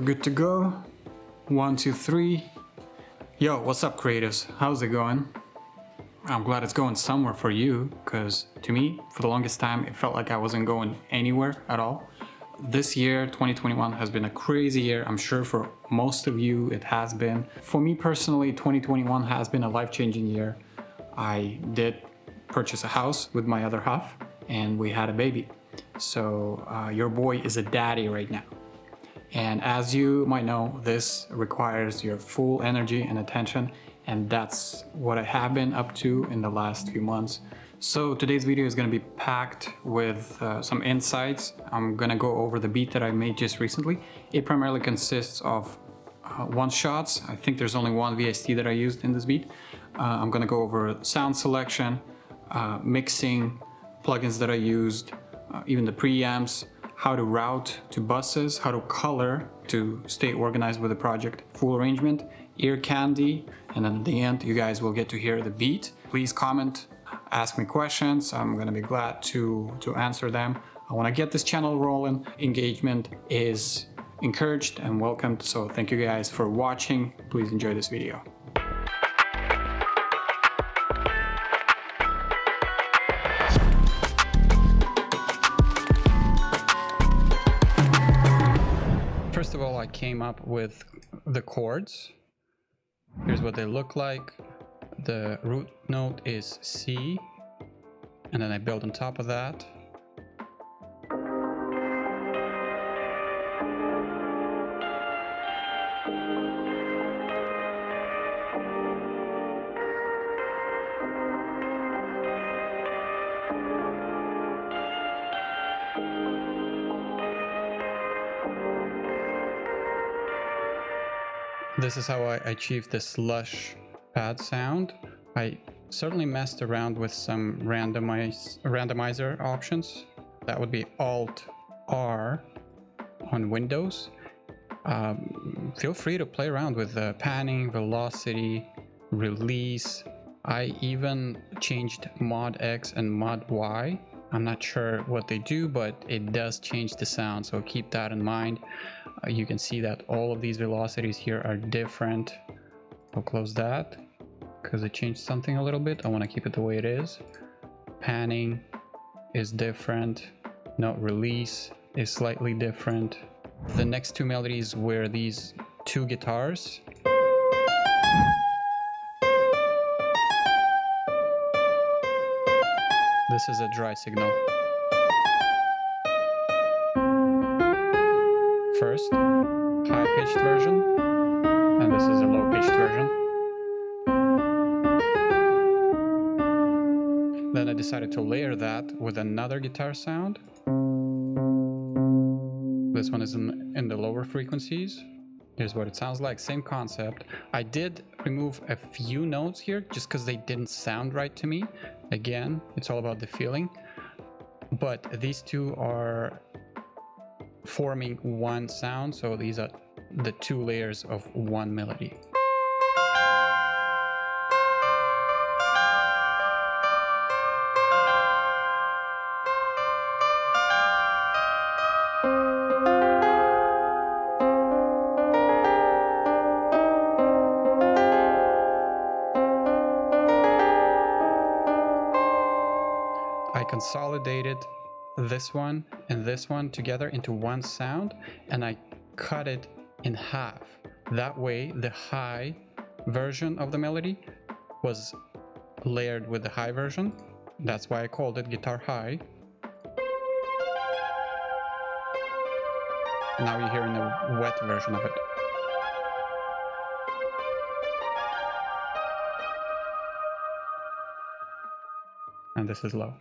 good to go. 1, 2, 3. Yo, what's up, creatives? How's it going? I'm glad it's going somewhere for you, because to me, for the longest time, it felt like I wasn't going anywhere at all. This year, 2021, has been a crazy year. I'm sure for most of you it has been. For me personally, 2021 has been a life-changing year. I did purchase a house with my other half, and we had a baby. So your boy is a daddy right now. And as you might know, this requires your full energy and attention, and that's what I have been up to in the last few months. So today's video is going to be packed with some insights. I'm going to go over the beat that I made just recently. It primarily consists of one-shots. I think there's only one VST that I used in this beat. I'm going to go over sound selection, mixing, plugins that I used, even the preamps, how to route to buses, how to color to stay organized with the project, full arrangement, ear candy, and then at the end you guys will get to hear the beat. Please comment, ask me questions. I'm gonna be glad to answer them. I wanna get this channel rolling. Engagement is encouraged and welcomed, so thank you guys for watching. Please enjoy this video. First of all, I came up with the chords. Here's what they look like. The root note is C, and then I build on top of that. This is how I achieved this lush pad sound. I certainly messed around with some randomizer options. That would be Alt-R on Windows. Feel free to play around with the panning, velocity, release. I even changed Mod X and Mod Y. I'm not sure what they do, but it does change the sound, so keep that in mind. You can see that all of these velocities here are different. I'll close that because it changed something a little bit. I want to keep it the way it is. Panning is different. Note release is slightly different. The next two melodies were these two guitars. This is a dry signal. First, high-pitched version, and this is a low-pitched version. Then I decided to layer that with another guitar sound. This one is in the lower frequencies. Here's what it sounds like, same concept. I did remove a few notes here just because they didn't sound right to me. Again, it's all about the feeling. But these two are forming one sound, so these are the two layers of one melody. I consolidated this one and this one together into one sound, and I cut it in half. That way the high version of the melody was layered with the high version. That's why I called it guitar high. Now you're hearing the wet version of it. And this is low.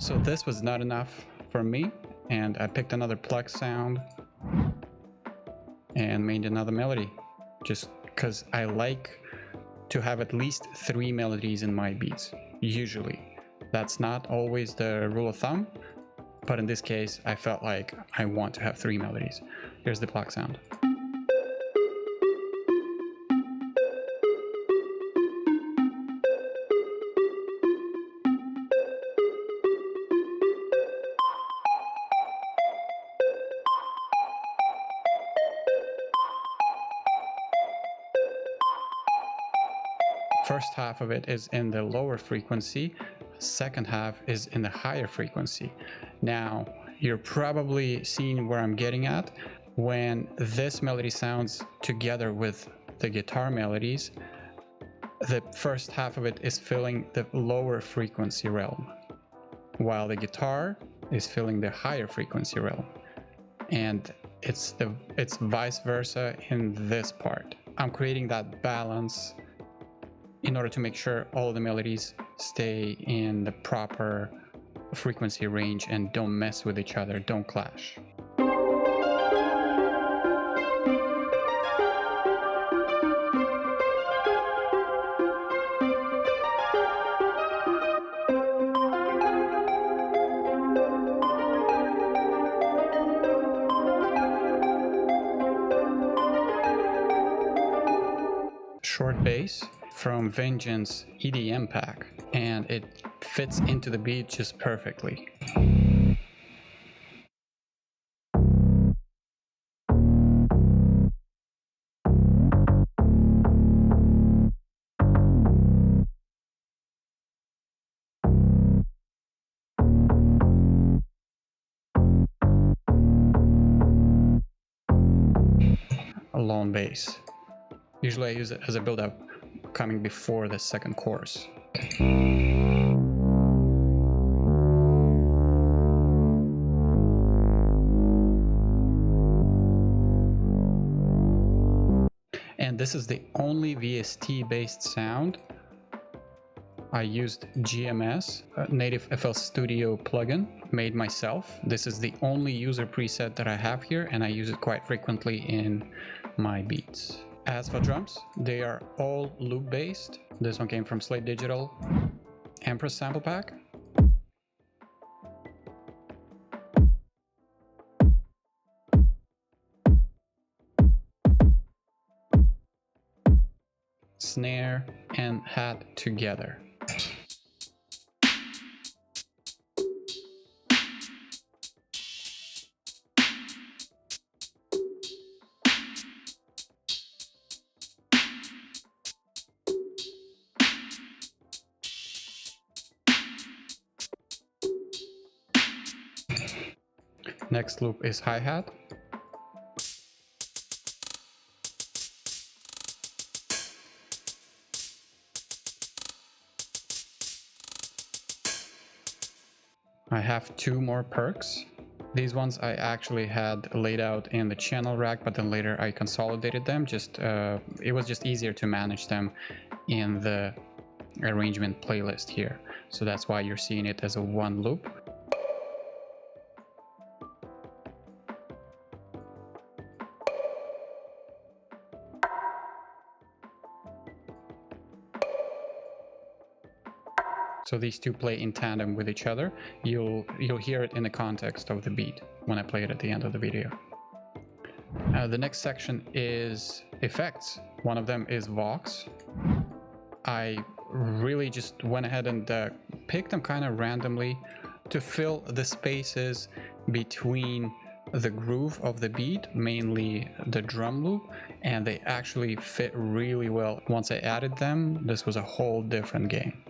So this was not enough for me, and I picked another Pluck sound and made another melody, just because I like to have at least 3 melodies in my beats, usually. That's not always the rule of thumb, but in this case, I felt like I want to have 3 melodies. Here's the Pluck sound. first half of it is in the lower frequency, second half is in the higher frequency. Now, you're probably seeing where I'm getting at. When this melody sounds together with the guitar melodies, the first half of it is filling the lower frequency realm, while the guitar is filling the higher frequency realm. And it's vice versa in this part. I'm creating that balance in order to make sure all the melodies stay in the proper frequency range and don't mess with each other, don't clash. Short bass from Vengeance EDM pack, and it fits into the beat just perfectly. A long bass. Usually I use it as a build-up coming before the second chorus. And this is the only VST-based sound. I used GMS, a native FL Studio plugin, made myself. This is the only user preset that I have here, and I use it quite frequently in my beats. As for drums, they are all loop-based. This one came from Slate Digital Empress sample pack. Snare and hat together. Next loop is hi-hat. I have two more perks. These ones I actually had laid out in the channel rack, but then later I consolidated them. It was just easier to manage them in the arrangement playlist here. So that's why you're seeing it as a one loop. So these two play in tandem with each other. You'll hear it in the context of the beat when I play it at the end of the video. The next section is effects. One of them is Vox. I really just went ahead and picked them kind of randomly to fill the spaces between the groove of the beat, mainly the drum loop, and they actually fit really well. Once I added them, this was a whole different game.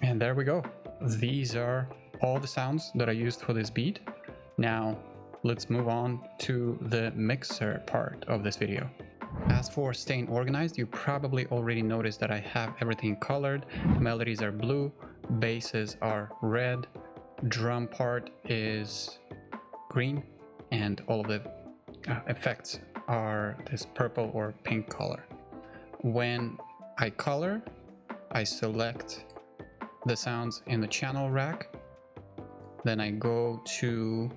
And there we go. These are all the sounds that I used for this beat. Now let's move on to the mixer part of this video. As for staying organized, you probably already noticed that I have everything colored. Melodies are blue, basses are red, drum part is green, and all of the effects are this purple or pink color. When I color, I select the sounds in the channel rack, then I go to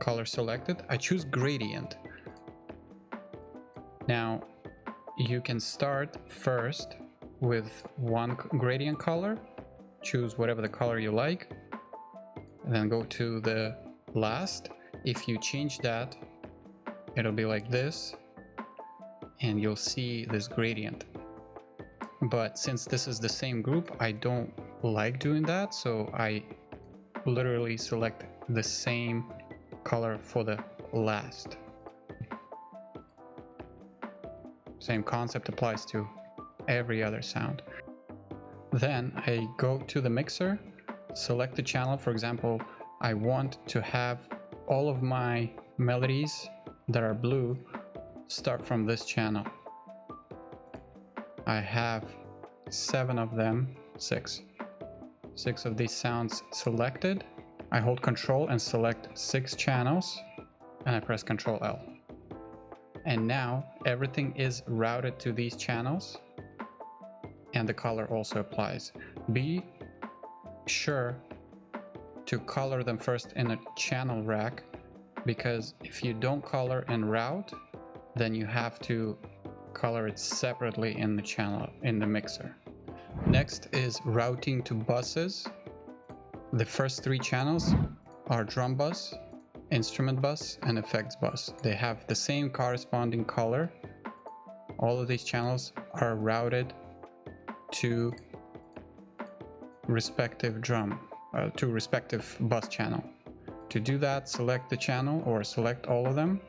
color selected, I choose gradient. Now you can start first with one gradient color, choose whatever the color you like, and then go to the last. If you change that, it'll be like this, and you'll see this gradient. But since this is the same group, I don't like doing that, so I literally select the same color for the last. Same concept applies to every other sound. Then I go to the mixer, select the channel. For example, I want to have all of my melodies that are blue start from this channel. I have 7 of them, 6 of these sounds selected. I hold Control and select 6 channels, and I press Control L. And now everything is routed to these channels, and the color also applies. Be sure to color them first in a channel rack, because if you don't color and route, then you have to color it separately in the channel in the mixer. Next is routing to buses. The first 3 channels are drum bus, instrument bus, and effects bus. They have the same corresponding color. All of these channels are routed to respective bus channel. To do that, select the channel or select all of them,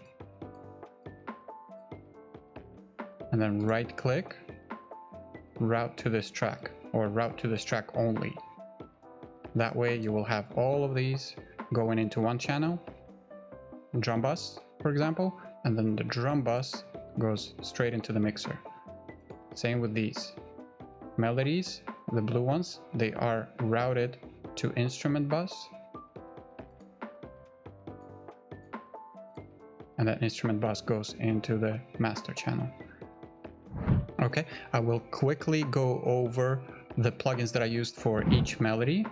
and then right click, route to this track, or route to this track only. That way you will have all of these going into one channel, drum bus for example, and then the drum bus goes straight into the mixer. Same with these melodies, the blue ones, they are routed to instrument bus, and that instrument bus goes into the master channel. Okay, I will quickly go over the plugins that I used for each melody.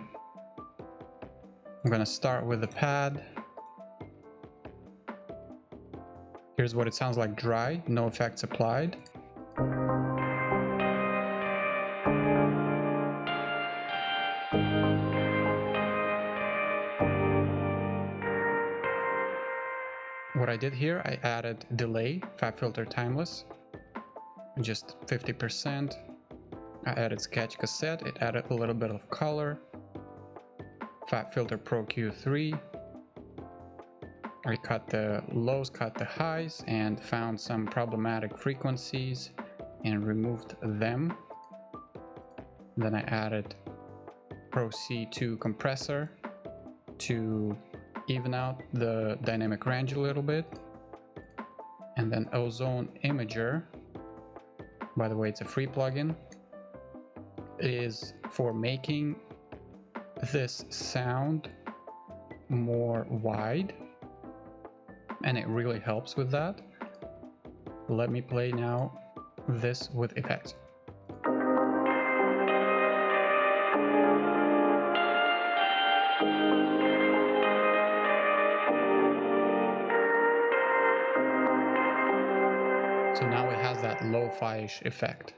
I'm gonna start with the pad. Here's what it sounds like dry, no effects applied. What I did here, I added delay, Fab Filter Timeless, just 50%. I added Sketch Cassette, it added a little bit of color. Fab Filter Pro Q3. I cut the lows, cut the highs, and found some problematic frequencies and removed them. Then I added Pro C2 compressor to even out the dynamic range a little bit. And then Ozone Imager, by the way, it's a free plugin, is for making this sound more wide, and it really helps with that. Let me play now this with effects. So now it has that lo-fi-ish effect.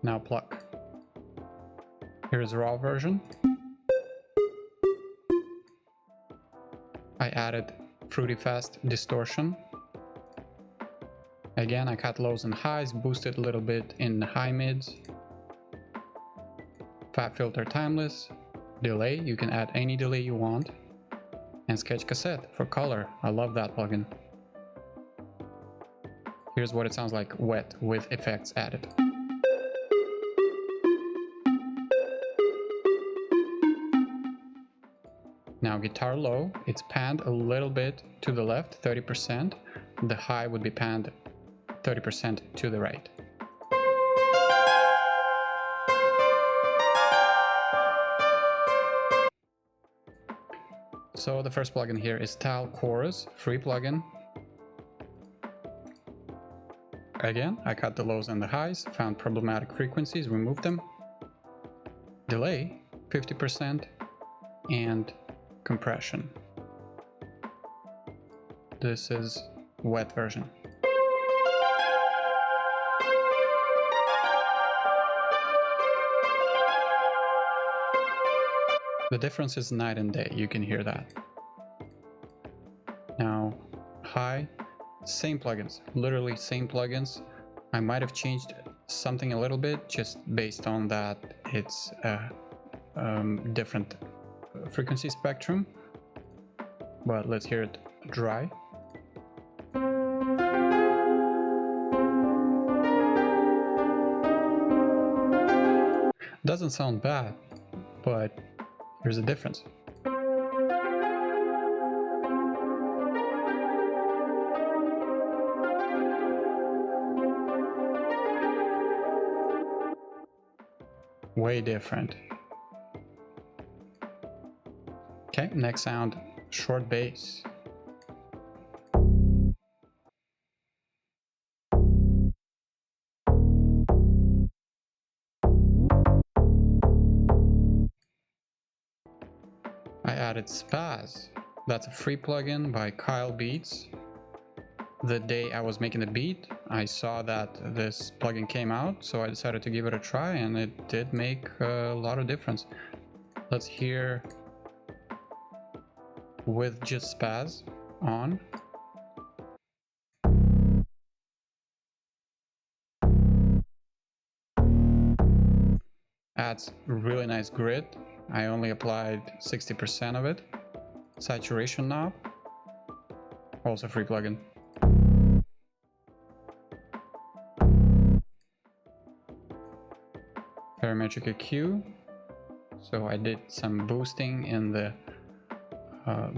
Now Pluck. Here's a raw version. I added Fruity Fast distortion. Again, I cut lows and highs, boosted a little bit in the high mids. Fab Filter Timeless. Delay, you can add any delay you want. And Sketch Cassette for color. I love that plugin. Here's what it sounds like wet with effects added. Now guitar low, it's panned a little bit to the left, 30%. The high would be panned 30% to the right. So the first plugin here is Chords, free plugin. Again, I cut the lows and the highs, found problematic frequencies, removed them. Delay, 50%, and compression. This is wet version. The difference is night and day, you can hear that. Now, high, same plugins, literally same plugins. I might have changed something a little bit, just based on that it's a different frequency spectrum. But let's hear it dry. Doesn't sound bad, but here's the difference. Way different. Okay, next sound, short bass. I added Spaz. That's a free plugin by Kyle Beats. The day I was making the beat, I saw that this plugin came out, so I decided to give it a try, and it did make a lot of difference. Let's hear with just Spaz on. Adds really nice grit. I only applied 60% of it. Saturation knob, also free plugin. Parametric EQ. So I did some boosting in the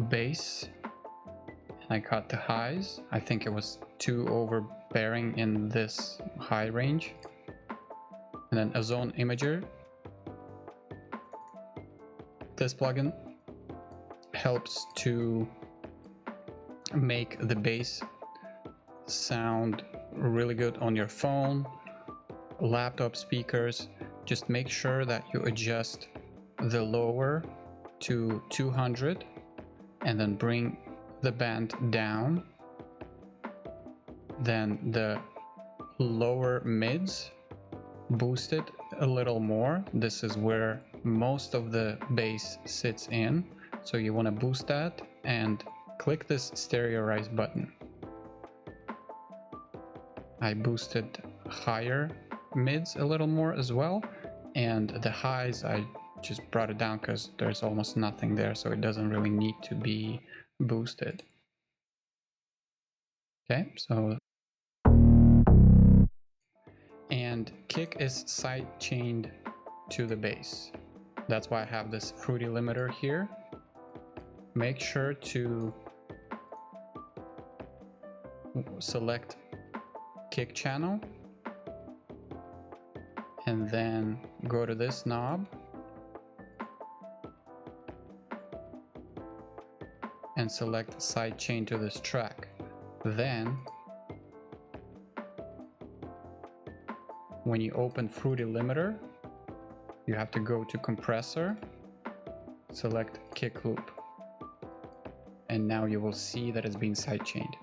bass, and I cut the highs. I think it was too overbearing in this high range. And then a zone imager. This plugin helps to make the bass sound really good on your phone, laptop speakers. Just make sure that you adjust the lower to 200 and then bring the band down. Then the lower mids, boost it a little more. This is where most of the bass sits in, so you want to boost that and click this stereo-rise button. I boosted higher mids a little more as well, and the highs I just brought it down because there's almost nothing there, so it doesn't really need to be boosted. Okay, so and kick is side chained to the bass. That's why I have this fruity limiter here. Make sure to select kick channel and then go to this knob and select side chain to this track. Then when you open fruity limiter, you have to go to compressor, select kick loop, and now you will see that it's being side chained.